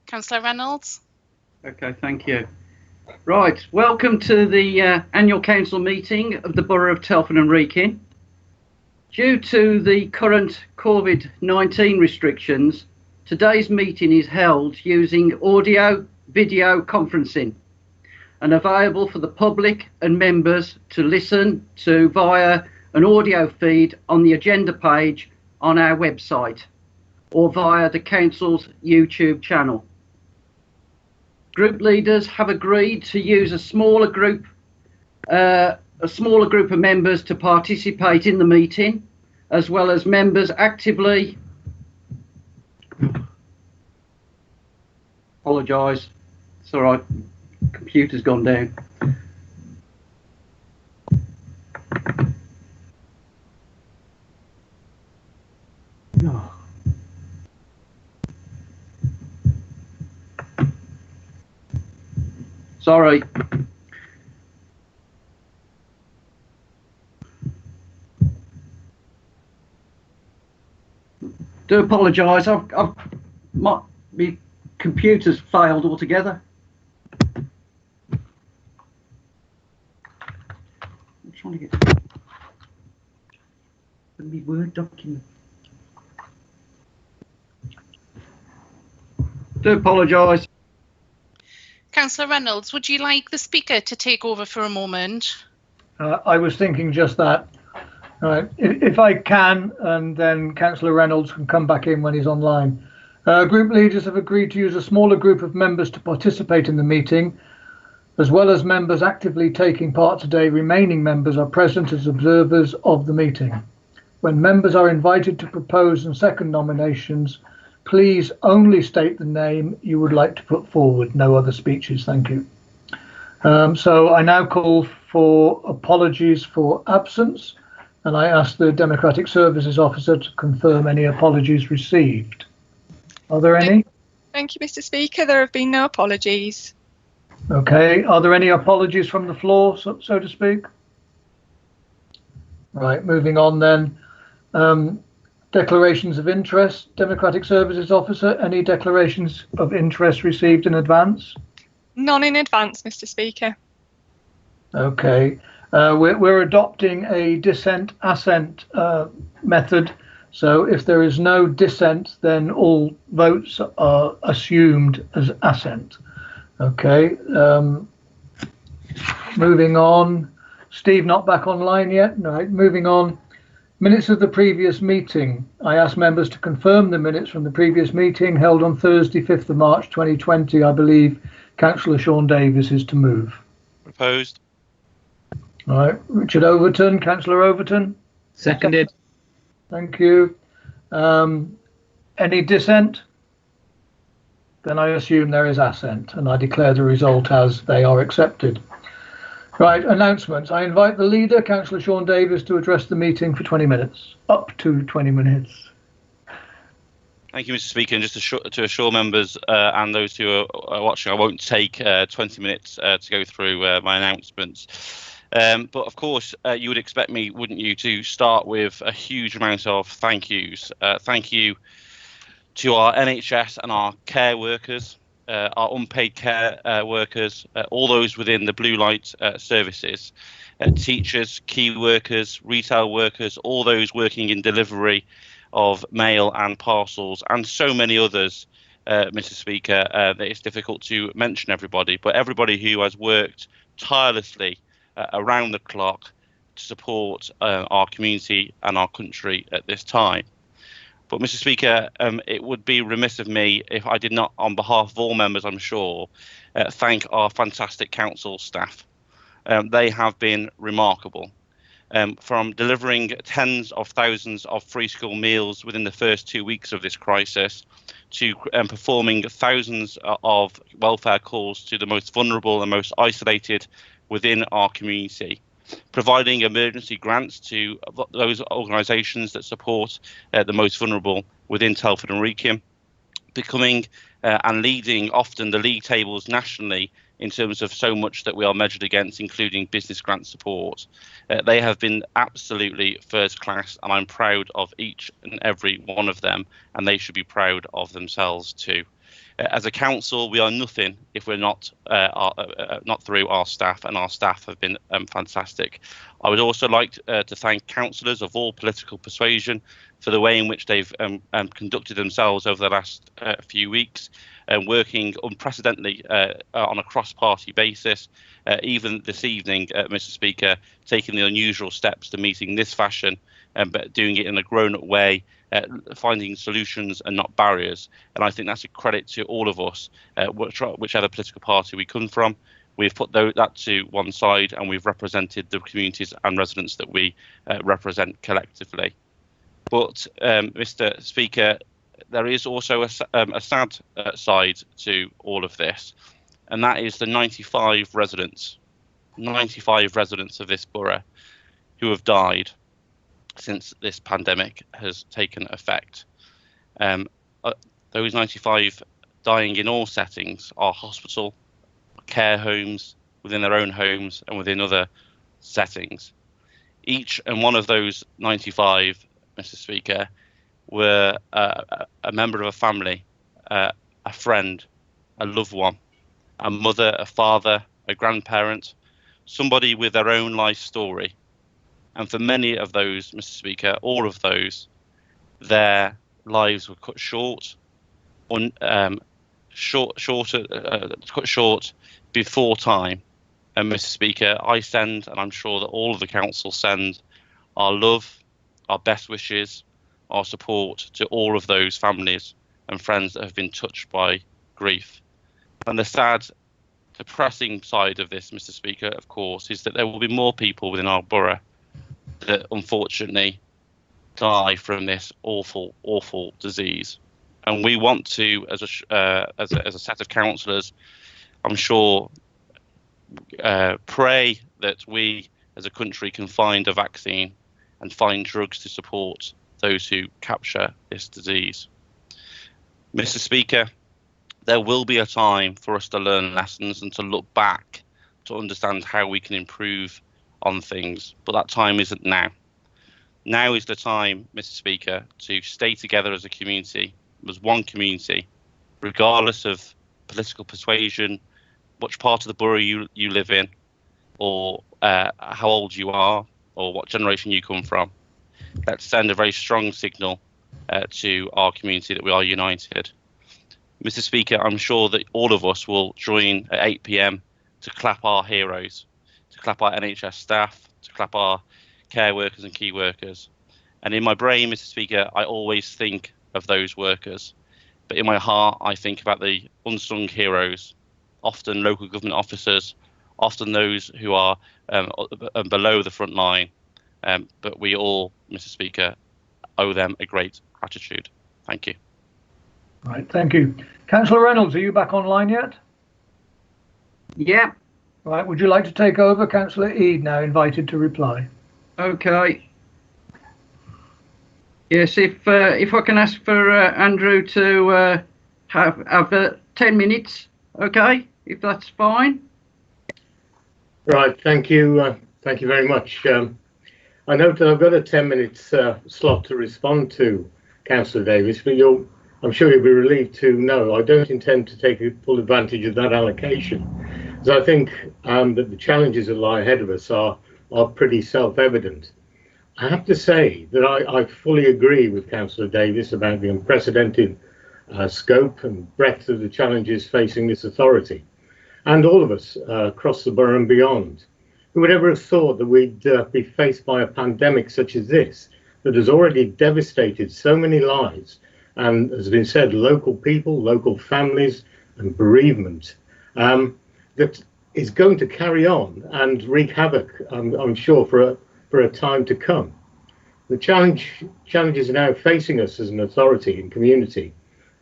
Councillor Reynolds. Okay, thank you. Right, welcome to the annual council meeting of the Borough of Telford and Wrekin. Due to the current COVID-19 restrictions, today's meeting is held using audio video conferencing and available for the public and members to listen to via an audio feed on the agenda page on our website or via the council's YouTube channel. Group leaders have agreed to use a smaller group of members to participate in the meeting, as well as members actively. Apologise, it's all right. Computer's gone down. Oh. Sorry. Do apologise. My computer's failed altogether. I'm trying to get my Word document. Do apologise. Councillor Reynolds, would you like the speaker to take over for a moment? I was thinking just that. If I can, and then Councillor Reynolds can come back in when he's online. Group leaders have agreed to use a smaller group of members to participate in the meeting, as well as members actively taking part today. Remaining members are present as observers of the meeting. When members are invited to propose and second nominations, please only state the name you would like to put forward. No other speeches, thank you. So I now call for apologies for absence, and I ask the Democratic Services Officer to confirm any apologies received. Are there any? Thank you, Mr. Speaker. There have been no apologies. Okay, are there any apologies from the floor, so to speak? Right, moving on then. Declarations of interest. Democratic Services Officer, any declarations of interest received in advance? None in advance, Mr. Speaker. Okay. We're adopting a dissent-assent method. So if there is no dissent, then all votes are assumed as assent. Okay. Moving on. Steve not back online yet? No, moving on. Minutes of the previous meeting. I ask members to confirm the minutes from the previous meeting held on Thursday, 5th of March 2020. I believe Councillor Sean Davis is to move. Proposed. All right, Richard Overton, Councillor Overton. Seconded. Thank you. Any dissent? Then I assume there is assent, and I declare the result as they are accepted. Right, announcements. I invite the leader, Councillor Sean Davis, to address the meeting for 20 minutes, up to 20 minutes. Thank you, Mr. Speaker. And just to assure members and those who are watching, I won't take 20 minutes to go through my announcements. But of course, you would expect me, wouldn't you, to start with a huge amount of thank yous. Thank you to our NHS and our care workers, our unpaid care workers, all those within the blue light services, teachers, key workers, retail workers, all those working in delivery of mail and parcels, and so many others, Mr. Speaker, that it's difficult to mention everybody, but everybody who has worked tirelessly around the clock to support our community and our country at this time. But, Mr. Speaker, it would be remiss of me if I did not, on behalf of all members, I'm sure, thank our fantastic council staff. They have been remarkable. From delivering tens of thousands of free school meals within the first 2 weeks of this crisis, to performing thousands of welfare calls to the most vulnerable and most isolated within our community, providing emergency grants to those organisations that support the most vulnerable within Telford and Wrekin, becoming and leading often the league tables nationally in terms of so much that we are measured against, including business grant support. They have been absolutely first class, and I'm proud of each and every one of them, and they should be proud of themselves too. As a council, we are nothing if we're not through our staff, and our staff have been fantastic. I would also like to thank councillors of all political persuasion for the way in which they've conducted themselves over the last few weeks, and working unprecedentedly on a cross-party basis. Even this evening, Mr. Speaker, taking the unusual steps to meeting this fashion, but doing it in a grown-up way, finding solutions and not barriers. And I think that's a credit to all of us, whichever political party we come from. We've put that to one side, and we've represented the communities and residents that we represent collectively. But, Mr. Speaker, there is also a sad side to all of this, and that is the 95 residents of this borough who have died since this pandemic has taken effect. Those 95 dying in all settings are hospital, care homes, within their own homes and within other settings. Each and one of those 95, Mr. Speaker, were a member of a family, a friend, a loved one, a mother, a father, a grandparent, somebody with their own life story. And for many of those, Mr. Speaker, all of those, their lives were cut short, cut short before time. And Mr. Speaker, I send, and I'm sure that all of the council send, our love, our best wishes, our support to all of those families and friends that have been touched by grief. And the sad, depressing side of this, Mr. Speaker, of course, is that there will be more people within our borough that unfortunately die from this awful, awful disease. And we want to, as a set of councillors, I'm sure, pray that we as a country can find a vaccine and find drugs to support those who capture this disease. Mr. Speaker, there will be a time for us to learn lessons and to look back to understand how we can improve on things, but that time isn't now. Now is the time, Mr. Speaker, to stay together as a community, as one community, regardless of political persuasion, which part of the borough you live in, or how old you are, or what generation you come from. Let's send a very strong signal to our community that we are united. Mr. Speaker, I'm sure that all of us will join at 8 p.m. to clap our heroes, to clap our NHS staff, to clap our care workers and key workers. And in my brain, Mr. Speaker, I always think of those workers. But in my heart, I think about the unsung heroes, often local government officers, often those who are below the front line. But we all, Mr. Speaker, owe them a great gratitude. Thank you. Right, thank you. Councillor Reynolds, are you back online yet? Yeah. Right, would you like to take over? Councillor Eade now invited to reply. Okay. Yes, if I can ask for Andrew to have 10 minutes, okay, if that's fine. Right, thank you very much. I know that I've got a 10-minute slot to respond to Councillor Davis, but I'm sure you'll be relieved to know I don't intend to take full advantage of that allocation, because I think that the challenges that lie ahead of us are pretty self-evident. I have to say that I fully agree with Councillor Davis about the unprecedented scope and breadth of the challenges facing this authority, and all of us across the borough and beyond. Who would ever have thought that we'd be faced by a pandemic such as this, that has already devastated so many lives, and as has been said, local people, local families, and bereavement, that is going to carry on and wreak havoc, I'm sure, for a time to come. The challenges now facing us as an authority and community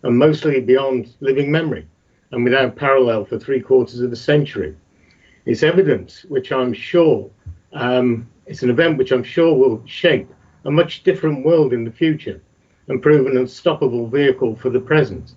are mostly beyond living memory and without parallel for 3/4 of a century. It's evident, which I'm sure, it's an event which I'm sure will shape a much different world in the future and prove an unstoppable vehicle for the present.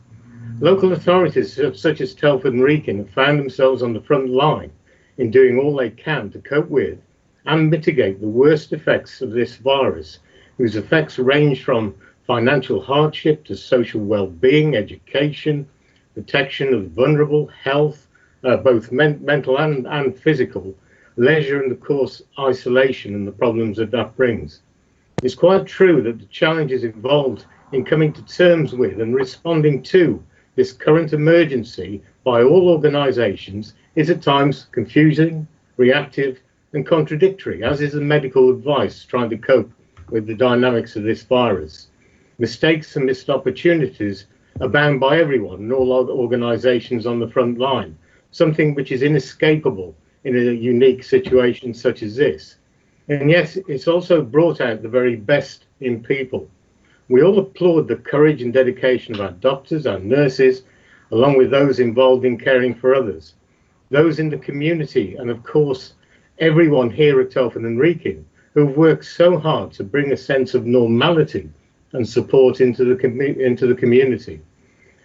Local authorities such as Telford and Wrekin have found themselves on the front line in doing all they can to cope with and mitigate the worst effects of this virus, whose effects range from financial hardship to social well-being, education, protection of vulnerable, health, both mental and physical, leisure, and of course isolation and the problems that that brings. It's quite true that the challenges involved in coming to terms with and responding to this current emergency by all organisations is at times confusing, reactive and contradictory, as is the medical advice trying to cope with the dynamics of this virus. Mistakes and missed opportunities abound by everyone and all other organisations on the front line, something which is inescapable in a unique situation such as this. And yes, it's also brought out the very best in people. We all applaud the courage and dedication of our doctors, our nurses, along with those involved in caring for others, those in the community, and of course, everyone here at Telford and Wrekin who've worked so hard to bring a sense of normality and support into the community.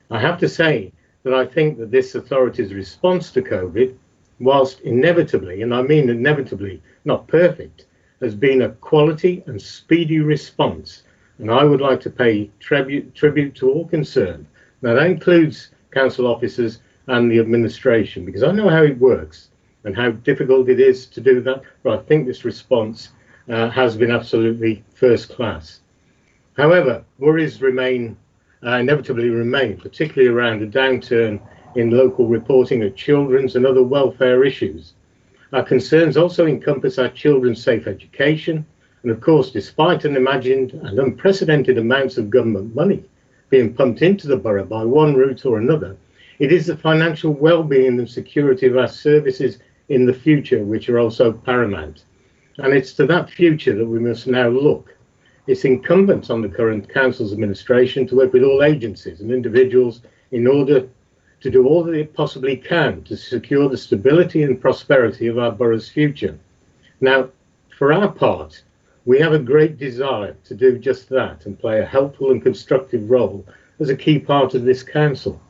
I have to say that I think that this authority's response to COVID, whilst inevitably, and I mean inevitably, not perfect, has been a quality and speedy response. And I would like to pay tribute to all concerned. Now that includes council officers and the administration, because I know how it works and how difficult it is to do that, but I think this response has been absolutely first class. However, worries inevitably remain, particularly around a downturn in local reporting of children's and other welfare issues. Our concerns also encompass our children's safe education, and of course, despite unimagined and unprecedented amounts of government money being pumped into the borough by one route or another, it is the financial well-being and security of our services in the future which are also paramount. And it's to that future that we must now look. It's incumbent on the current council's administration to work with all agencies and individuals in order to do all that it possibly can to secure the stability and prosperity of our borough's future. Now, for our part, we have a great desire to do just that and play a helpful and constructive role as a key part of this council.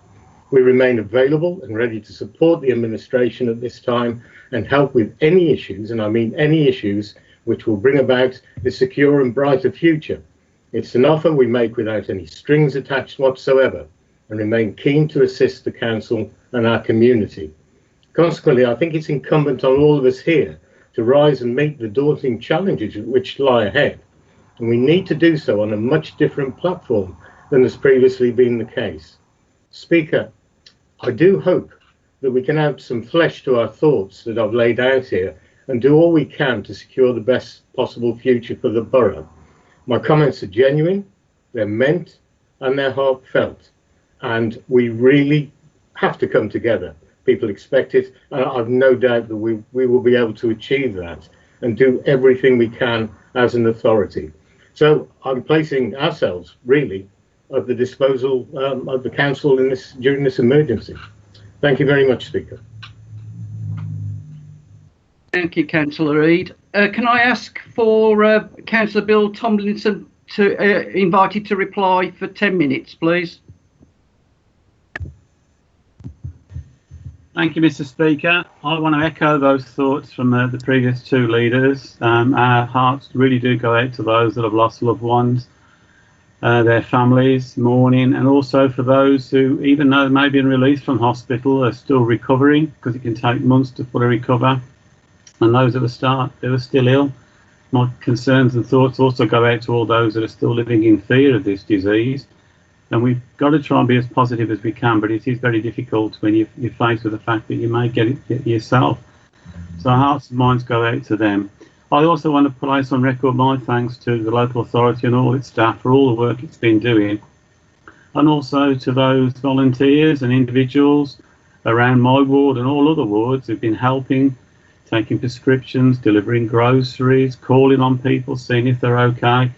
We remain available and ready to support the administration at this time and help with any issues, and I mean any issues, which will bring about a secure and brighter future. It's an offer we make without any strings attached whatsoever, and remain keen to assist the council and our community. Consequently, I think it's incumbent on all of us here to rise and meet the daunting challenges which lie ahead. And we need to do so on a much different platform than has previously been the case. Speaker, I do hope that we can add some flesh to our thoughts that I've laid out here and do all we can to secure the best possible future for the borough. My comments are genuine, they're meant, and they're heartfelt. And we really have to come together. People expect it, and I've no doubt that we will be able to achieve that and do everything we can as an authority. So I'm placing ourselves really at the disposal of the council during this emergency. Thank you very much, Speaker. Thank you, Councillor Reid. Can I ask for Councillor Bill Tomlinson to invited to reply for 10 minutes, please? Thank you, Mr. Speaker. I want to echo those thoughts from the previous two leaders. Our hearts really do go out to those that have lost loved ones, their families, mourning, and also for those who, even though they may have been released from hospital, are still recovering, because it can take months to fully recover. And those that are still ill. My concerns and thoughts also go out to all those that are still living in fear of this disease. And we've got to try and be as positive as we can, but it is very difficult when you're faced with the fact that you may get it yourself. So our hearts and minds go out to them. I also want to place on record my thanks to the local authority and all its staff for all the work it's been doing. And also to those volunteers and individuals around my ward and all other wards who've been helping, taking prescriptions, delivering groceries, calling on people, seeing if they're okay.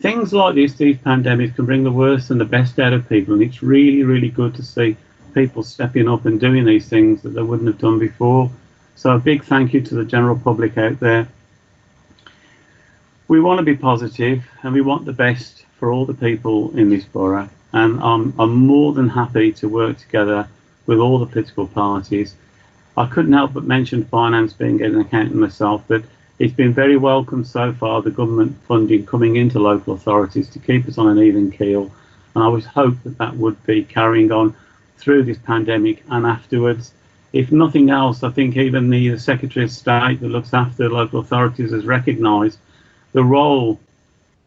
Things like this, these pandemics, can bring the worst and the best out of people, and it's really, really good to see people stepping up and doing these things that they wouldn't have done before. So a big thank you to the general public out there. We want to be positive and we want the best for all the people in this borough, and I'm more than happy to work together with all the political parties. I couldn't help but mention finance being an accountant myself, but it's been very welcome so far, the government funding coming into local authorities to keep us on an even keel, and I would hope that that would be carrying on through this pandemic and afterwards. If nothing else, I think even the Secretary of State that looks after local authorities has recognised the role,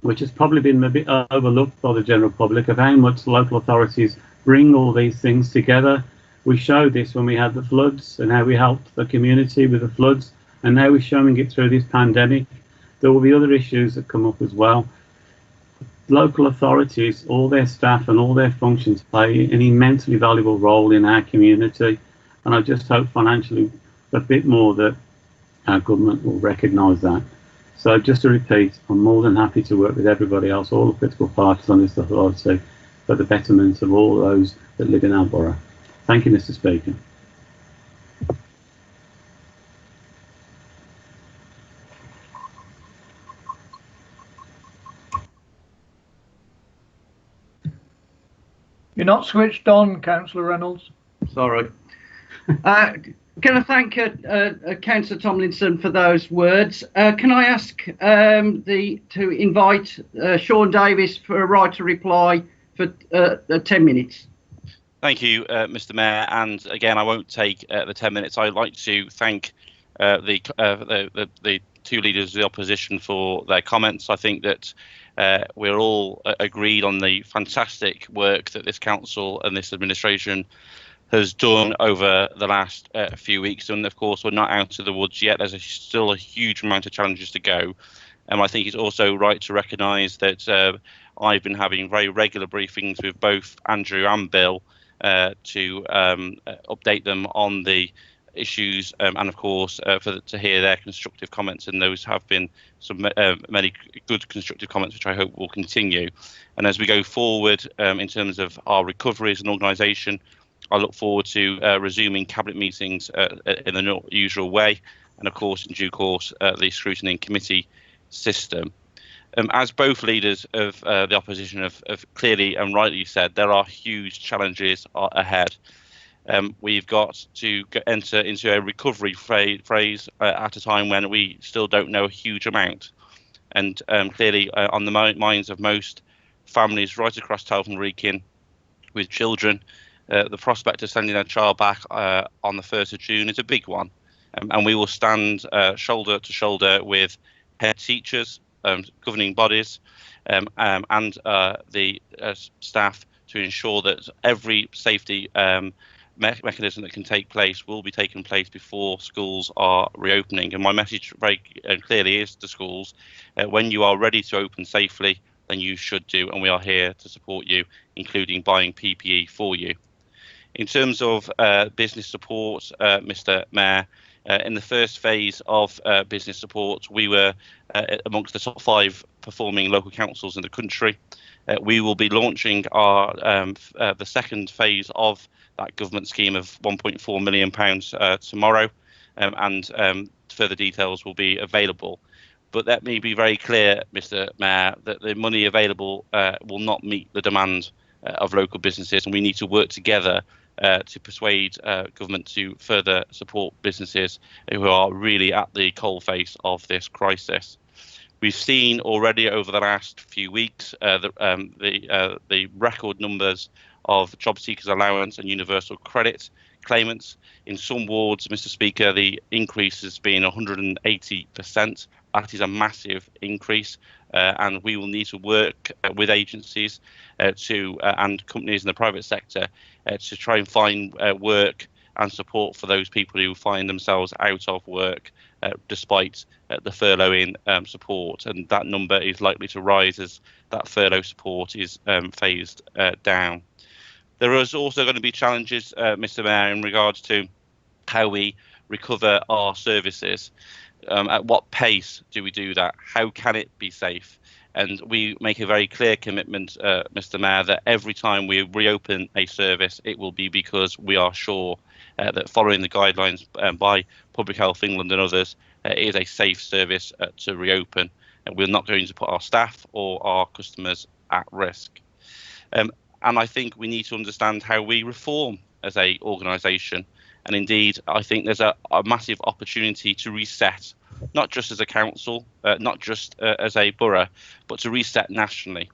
which has probably been a bit overlooked by the general public, of how much local authorities bring all these things together. We showed this when we had the floods and how we helped the community with the floods, and now we're showing it through this pandemic. There will be other issues that come up as well. Local authorities, all their staff and all their functions play an immensely valuable role in our community, and I just hope financially a bit more that our government will recognise that. So just to repeat, I'm more than happy to work with everybody else, all the political parties on this authority, for the betterment of all those that live in our borough. Thank you, Mr. Speaker. You're not switched on, Councillor Reynolds. Sorry. Can I thank Councillor Tomlinson for those words? Can I ask to invite Sean Davis for a right to reply for 10 minutes? Thank you, Mr. Mayor. And again, I won't take the 10 minutes. I'd like to thank the two leaders of the opposition for their comments. I think that we're all agreed on the fantastic work that this council and this administration has done over the last few weeks. And of course, we're not out of the woods yet. There's still a huge amount of challenges to go. And I think it's also right to recognise that I've been having very regular briefings with both Andrew and Bill to update them on the issues, and of course to hear their constructive comments, and those have been some many good constructive comments which I hope will continue. And as we go forward in terms of our recovery as an organisation, I look forward to resuming cabinet meetings in the usual way, and of course in due course the scrutiny and committee system. As both leaders of the opposition have clearly and rightly said, there are huge challenges ahead. We've got to enter into a recovery phase at a time when we still don't know a huge amount. And clearly on the minds of most families right across Telford Wrekin with children, the prospect of sending a child back on the 1st of June is a big one. And we will stand shoulder to shoulder with head teachers, governing bodies and the staff to ensure that every safety mechanism that can take place will be taken place before schools are reopening. And my message very clearly is to schools, when you are ready to open safely, then you should do, and we are here to support you, including buying PPE for you. In terms of business support, Mr. Mayor, in the first phase of business support, we were amongst the top 5 performing local councils in the country. We will be launching our the second phase of that government scheme of £1.4 million tomorrow, and further details will be available. But let me be very clear, Mr. Mayor, that the money available will not meet the demand of local businesses, and we need to work together to persuade government to further support businesses who are really at the coalface of this crisis. We've seen already over the last few weeks the record numbers of job seekers allowance and universal credit claimants. In some wards, Mr. Speaker, the increase has been 180%. That is a massive increase, and we will need to work with agencies and companies in the private sector to try and find work and support for those people who find themselves out of work despite the furloughing support. And that number is likely to rise as that furlough support is phased down. There is also going to be challenges, Mr. Mayor, in regards to how we recover our services. At what pace do we do that? How can it be safe? And we make a very clear commitment, Mr. Mayor, that every time we reopen a service, it will be because we are sure that following the guidelines by Public Health England and others, it is a safe service to reopen. And we're not going to put our staff or our customers at risk. And I think we need to understand how we reform as a organisation. And indeed, I think there's a massive opportunity to reset, not just as a council, not just as a borough, but to reset nationally.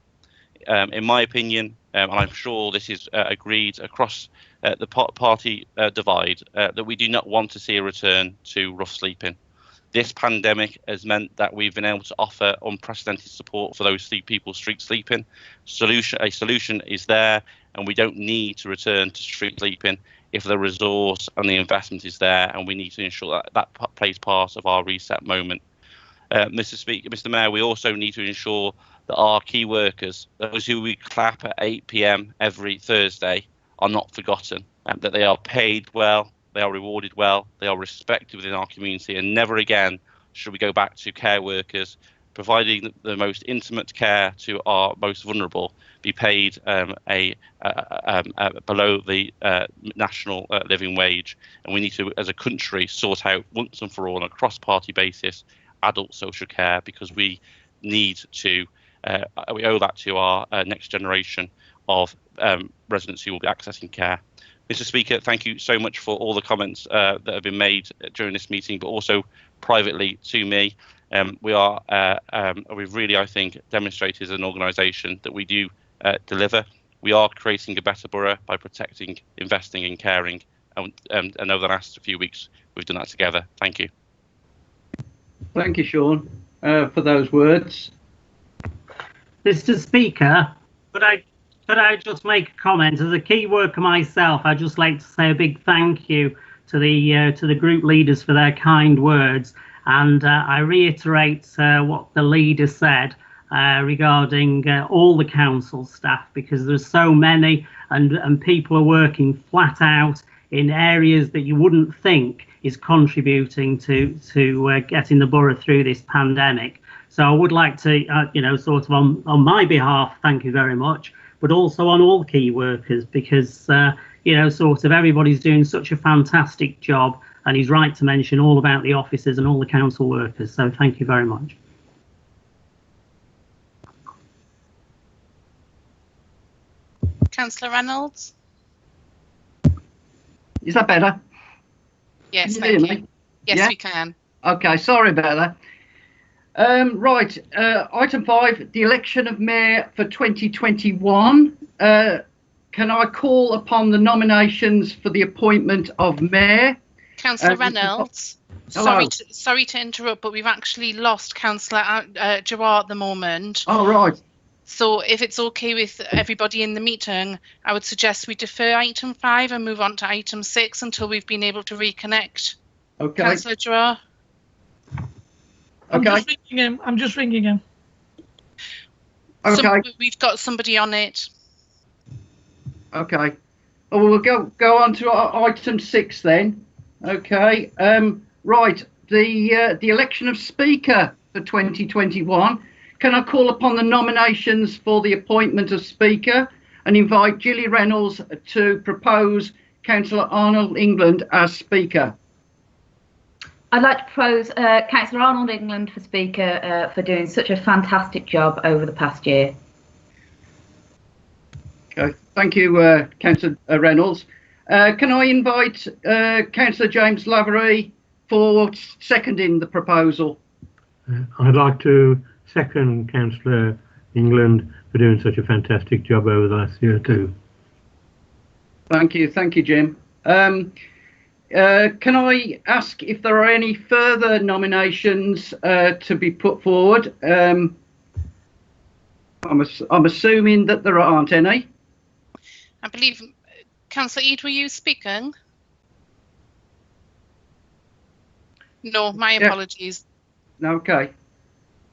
in my opinion, and I'm sure this is agreed across the party divide, that we do not want to see a return to rough sleeping. This pandemic has meant that we've been able to offer unprecedented support for those people street sleeping. A solution is there, and we don't need to return to street sleeping if the resource and the investment is there, and we need to ensure that that plays part of our reset moment. Mr. Mayor, we also need to ensure that our key workers, those who we clap at 8 p.m. every Thursday, are not forgotten, and that they are paid well, they are rewarded well, they are respected within our community, and never again should we go back to care workers providing the most intimate care to our most vulnerable be paid below the national living wage. And we need to, as a country, sort out once and for all on a cross-party basis adult social care, because we need to, we owe that to our next generation of residents who will be accessing care. Mr. Speaker, thank you so much for all the comments that have been made during this meeting, but also privately to me. We've really, I think, demonstrated as an organisation that we do deliver. We are creating a better borough by protecting, investing and caring. And over the last few weeks, we've done that together. Thank you. Thank you, Sean, for those words. Mr. Speaker, could I just make a comment? As a key worker myself, I'd just like to say a big thank you to the group leaders for their kind words, and I reiterate what the leader said regarding all the council staff, because there's so many, and people are working flat out in areas that you wouldn't think is contributing to getting the borough through this pandemic. So I would like to, sort of on my behalf, thank you very much, but also on all key workers, because, sort of everybody's doing such a fantastic job, and he's right to mention all about the officers and all the council workers. So thank you very much. Councillor Reynolds? Is that better? Yes, Can you thank hear you. me? Yes, Yeah? we can. Okay, sorry about that. Right, item 5, the election of mayor for 2021. Can I call upon the nominations for the appointment of mayor? Councillor Reynolds? Hello. Sorry to interrupt, but we've actually lost Councillor Jawar at the moment. Oh, right. So if it's okay with everybody in the meeting, I would suggest we defer item 5 and move on to item 6 until we've been able to reconnect. Okay. Councillor Jawar? Okay. I'm just ringing him. Okay. We've got somebody on it. Okay. Well, we'll go on to item 6 then. Okay. Right. The election of speaker for 2021. Can I call upon the nominations for the appointment of speaker and invite Gilly Reynolds to propose Councillor Arnold England as speaker? I'd like to propose Councillor Arnold England for speaker for doing such a fantastic job over the past year. Okay, thank you, Councillor Reynolds. Can I invite Councillor James Lavery for seconding the proposal? I'd like to second Councillor England for doing such a fantastic job over the last year too. Thank you, Jim. Can I ask if there are any further nominations to be put forward? I'm assuming that there aren't any. I believe, Councillor Eade, were you speaking? No, my apologies. Okay.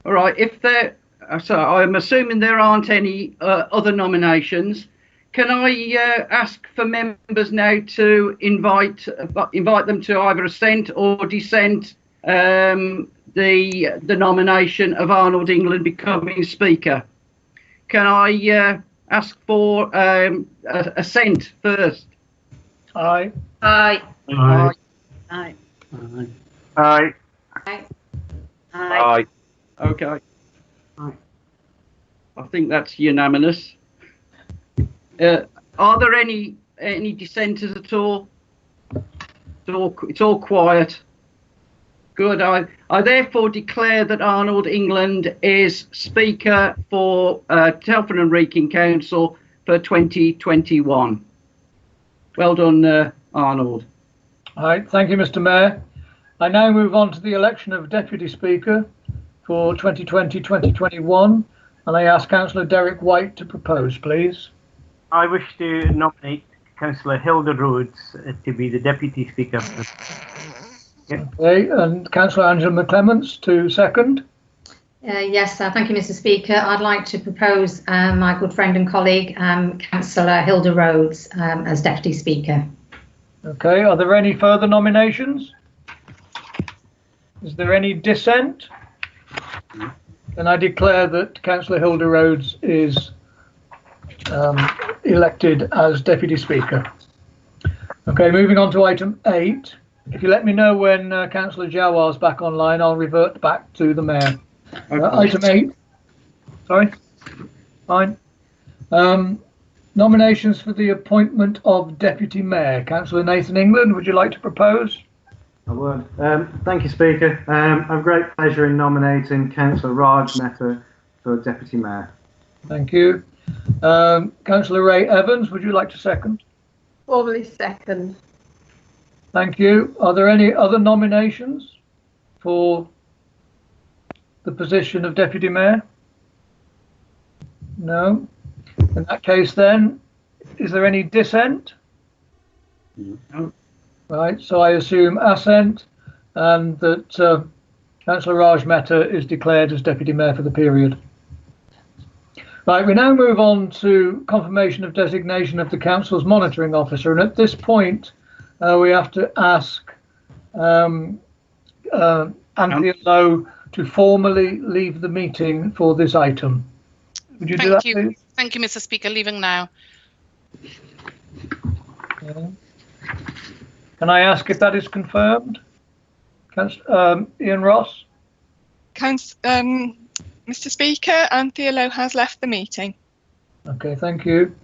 All right. If there, so I'm assuming there aren't any other nominations. Can I ask for members now to invite them to either assent or dissent the nomination of Arnold England becoming speaker? Can I ask for assent first? Aye. Aye. Aye. Aye. Aye. Aye. Aye. Okay. I think that's unanimous. Are there any dissenters at all? It's all quiet. Good. I therefore declare that Arnold England is Speaker for Telford and Wrekin Council for 2021. Well done, Arnold. All right, thank you, Mr. Mayor. I now move on to the election of Deputy Speaker for 2020-2021, and I ask Councillor Derek White to propose, please. I wish to nominate Councillor Hilda Rhodes to be the Deputy Speaker. Okay, and Councillor Angela McClements to second. Yes, thank you, Mr. Speaker. I'd like to propose my good friend and colleague, Councillor Hilda Rhodes, as Deputy Speaker. Okay, are there any further nominations? Is there any dissent? Then I declare that Councillor Hilda Rhodes is elected as Deputy Speaker. Okay, moving on to item 8. If you let me know when Councillor Jawar's back online, I'll revert back to the Mayor. Item 8. Sorry? Fine. Nominations for the appointment of Deputy Mayor. Councillor Nathan England, would you like to propose? I would. Thank you, Speaker. I have great pleasure in nominating Councillor Raj Mehta for Deputy Mayor. Thank you. Councillor Ray Evans, would you like to second? Formally second. Thank you. Are there any other nominations for the position of Deputy Mayor? No. In that case then, is there any dissent? No. Right, so I assume assent and that Councillor Raj Mehta is declared as Deputy Mayor for the period. Right, we now move on to confirmation of designation of the Council's monitoring officer, and at this point we have to ask Anthea Lowe to formally leave the meeting for this item. Would you do that, please? Thank you, Mr. Speaker. Leaving now. Okay. Can I ask if that is confirmed? Ian Ross? Mr. Speaker, Anthea Lowe has left the meeting. Okay, thank you.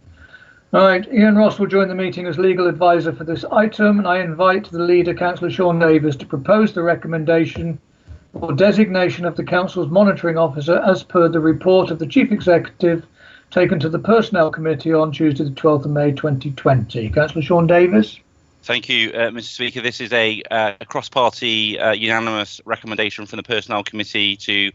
All right, Ian Ross will join the meeting as legal advisor for this item, and I invite the leader, Councillor Sean Davis, to propose the recommendation for designation of the Council's monitoring officer as per the report of the Chief Executive taken to the Personnel Committee on Tuesday the 12th of May 2020. Councillor Sean Davis. Thank you, Mr. Speaker. This is a cross-party unanimous recommendation from the Personnel Committee to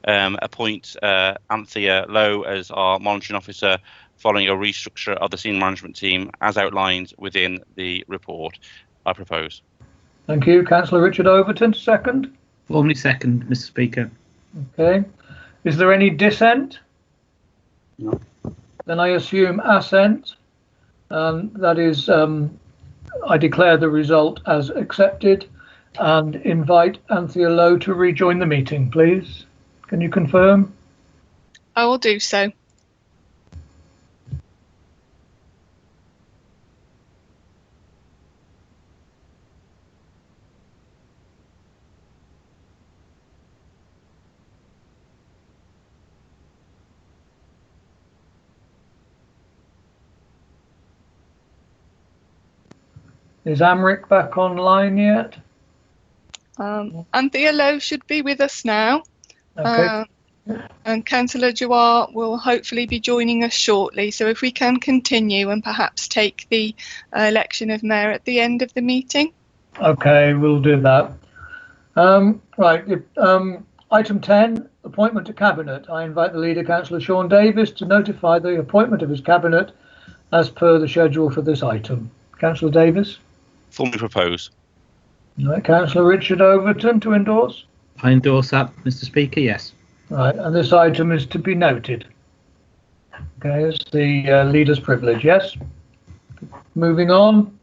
appoint Anthea Lowe as our monitoring officer following a restructure of the senior management team as outlined within the report. I propose. Thank you. Councillor Richard Overton, second. Formally second, Mr. Speaker. Okay. Is there any dissent? No. Then I assume assent. That is, I declare the result as accepted and invite Anthea Lowe to rejoin the meeting, please. Can you confirm? I will do so. Is Amric back online yet? Anthea Lowe should be with us now. Okay. And Councillor Jawar will hopefully be joining us shortly. So if we can continue and perhaps take the election of mayor at the end of the meeting. Okay, we'll do that. Right, item 10, appointment to Cabinet. I invite the leader, Councillor Sean Davis, to notify the appointment of his Cabinet as per the schedule for this item. Councillor Davis. Formally propose. Right, Councillor Richard Overton to endorse. I endorse that, Mr. Speaker, yes. Right, and this item is to be noted. Okay, it's the leader's privilege, yes? Moving on.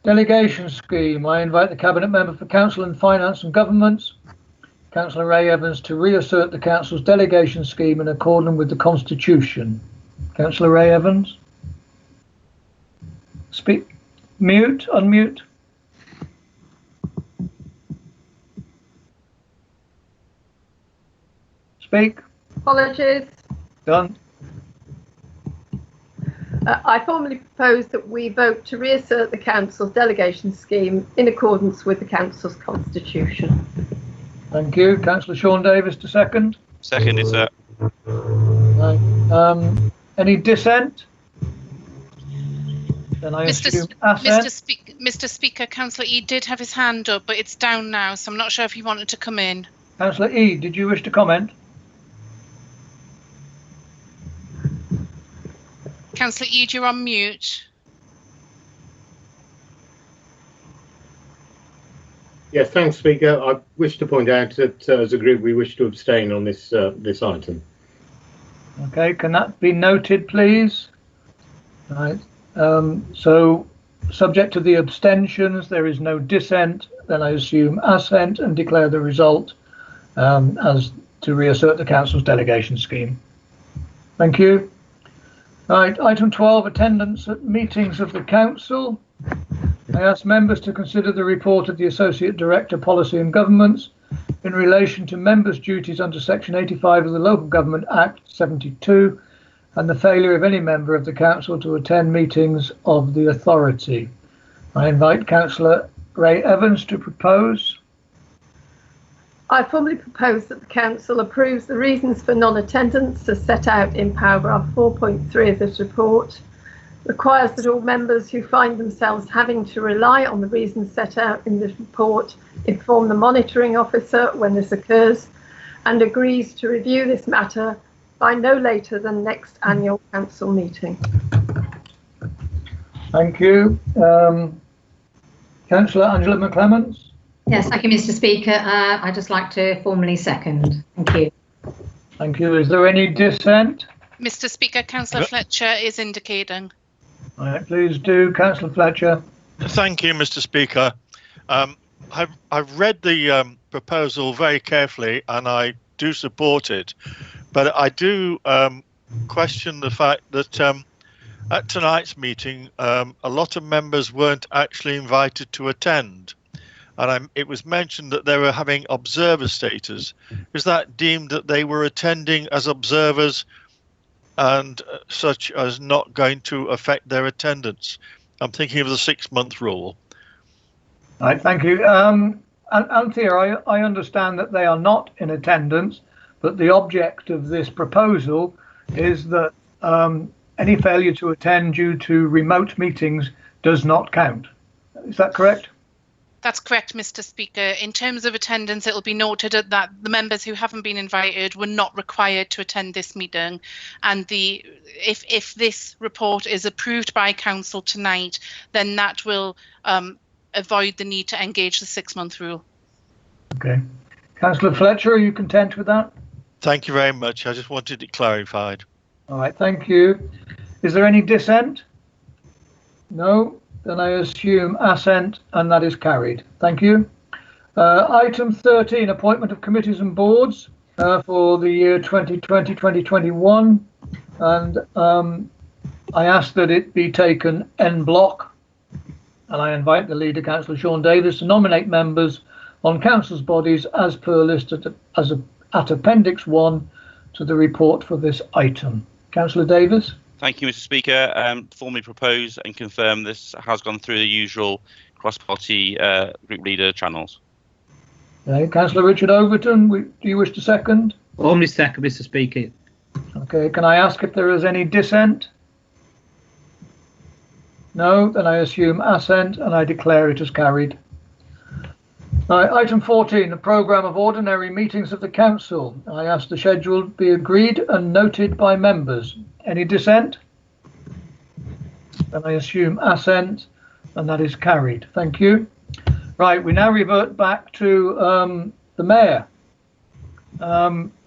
Delegation scheme. I invite the Cabinet Member for Council and Finance and Governments, Councillor Ray Evans, to reassert the Council's delegation scheme in accordance with the Constitution. Councillor Ray Evans. Speak. Mute, unmute. Speak. Apologies. Done. I formally propose that we vote to reassert the Council's delegation scheme in accordance with the Council's constitution. Thank you. Councillor Sean Davis to second. Seconded, sir. Right. Any dissent? Then I assume assent. Mr. Speaker, Councillor E did have his hand up, but it's down now, so I'm not sure if he wanted to come in. Councillor E, did you wish to comment? Councillor E, you're on mute. Yes, thanks, Speaker. I wish to point out that as a group we wish to abstain on this this item. Okay, can that be noted, please? Right. So, subject to the abstentions, there is no dissent. Then I assume assent and declare the result as to reassert the Council's delegation scheme. Thank you. Right, item 12, attendance at meetings of the Council. I ask members to consider the report of the Associate Director, Policy and Governments in relation to members' duties under Section 85 of the Local Government Act 72 and the failure of any member of the Council to attend meetings of the authority. I invite Councillor Ray Evans to propose. I formally propose that the Council approves the reasons for non-attendance as set out in paragraph 4.3 of this report, requires that all members who find themselves having to rely on the reasons set out in this report inform the monitoring officer when this occurs, and agrees to review this matter by no later than next annual Council meeting. Thank you. Councillor Angela McClements. Yes, thank you, Mr. Speaker. I'd just like to formally second. Thank you. Thank you. Is there any dissent? Mr. Speaker, Councillor Fletcher is indicating. All right, please do. Councillor Fletcher. Thank you, Mr. Speaker. I've read the proposal very carefully and I do support it, but I do question the fact that at tonight's meeting, a lot of members weren't actually invited to attend. And it was mentioned that they were having observer status. Is that deemed that they were attending as observers and such as not going to affect their attendance? I'm thinking of the 6-month rule. All right, thank you. Anthea, I understand that they are not in attendance, but the object of this proposal is that any failure to attend due to remote meetings does not count. Is that correct? That's correct, Mr. Speaker. In terms of attendance, it will be noted that the members who haven't been invited were not required to attend this meeting. And if this report is approved by Council tonight, then that will avoid the need to engage the 6-month rule. Okay. Councillor Fletcher, are you content with that? Thank you very much. I just wanted it clarified. All right, thank you. Is there any dissent? No? Then I assume assent, and that is carried. Thank you. Item 13, appointment of committees and boards for the year 2020-2021. And I ask that it be taken en bloc. And I invite the leader, Councillor Sean Davis, to nominate members on Council's bodies as per listed at Appendix 1 to the report for this item. Councillor Davis. Thank you, Mr. Speaker. Formally propose and confirm this has gone through the usual cross-party group leader channels. Okay, Councillor Richard Overton, do you wish to second? Formally second, Mr. Speaker. Okay, can I ask if there is any dissent? No, then I assume assent and I declare it as carried. Item 14, the programme of ordinary meetings of the Council. I ask the schedule be agreed and noted by members. Any dissent? Then I assume assent and that is carried. Thank you. Right, we now revert back to the Mayor.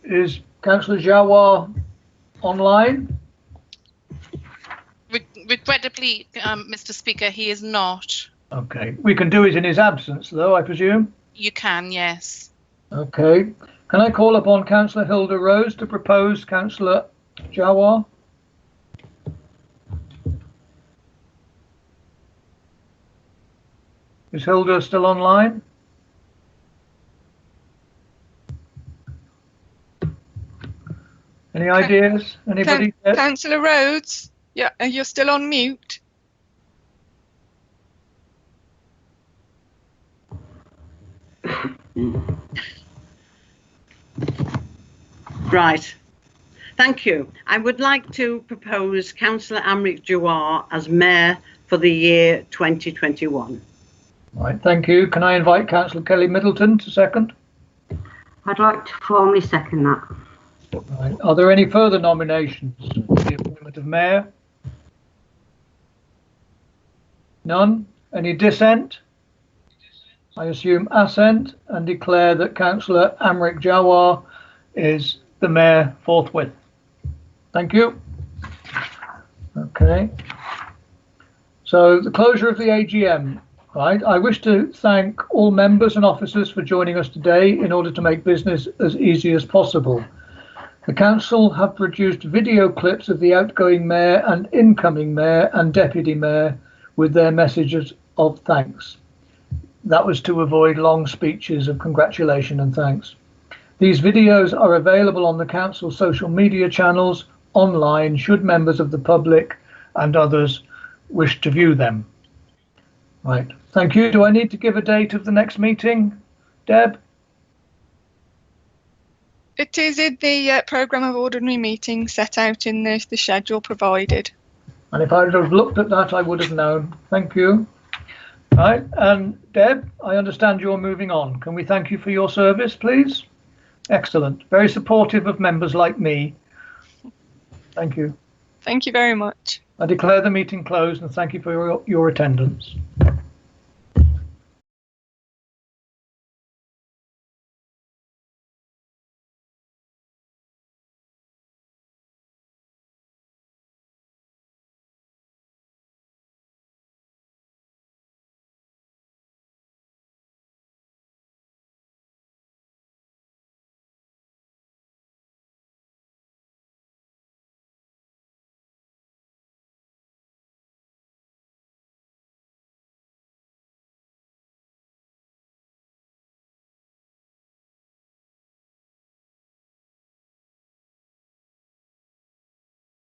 Is Councillor Jawar online? Regrettably, Mr. Speaker, he is not. Okay, we can do it in his absence, though, I presume? You can, yes. Okay. Can I call upon Councillor Hilda Rose to propose Councillor Jawar? Is Hilda still online? Any ideas? Anybody? Councillor Rhodes, Yeah, you're still on mute. Right. Thank you. I would like to propose Councillor Amrit Jawar as Mayor for the year 2021. Right, thank you. Can I invite Councillor Kelly Middleton to second? I'd like to formally second that. Right. Are there any further nominations for the appointment of Mayor? None? Any dissent? I assume assent and declare that Councillor Amrit Jawar is the Mayor forthwith. Thank you. Okay. So the closure of the AGM. Right. I wish to thank all members and officers for joining us today in order to make business as easy as possible. The Council have produced video clips of the outgoing Mayor and incoming Mayor and Deputy Mayor with their messages of thanks. That was to avoid long speeches of congratulation and thanks. These videos are available on the Council social media channels online should members of the public and others wish to view them. Right, thank you. Do I need to give a date of the next meeting, Deb? It is in the programme of ordinary meetings set out in the schedule provided. And if I'd have looked at that, I would have known. Thank you. Right, and Deb, I understand you're moving on. Can we thank you for your service, please? Excellent. Very supportive of members like me. Thank you. Thank you very much. I declare the meeting closed and thank you for your attendance.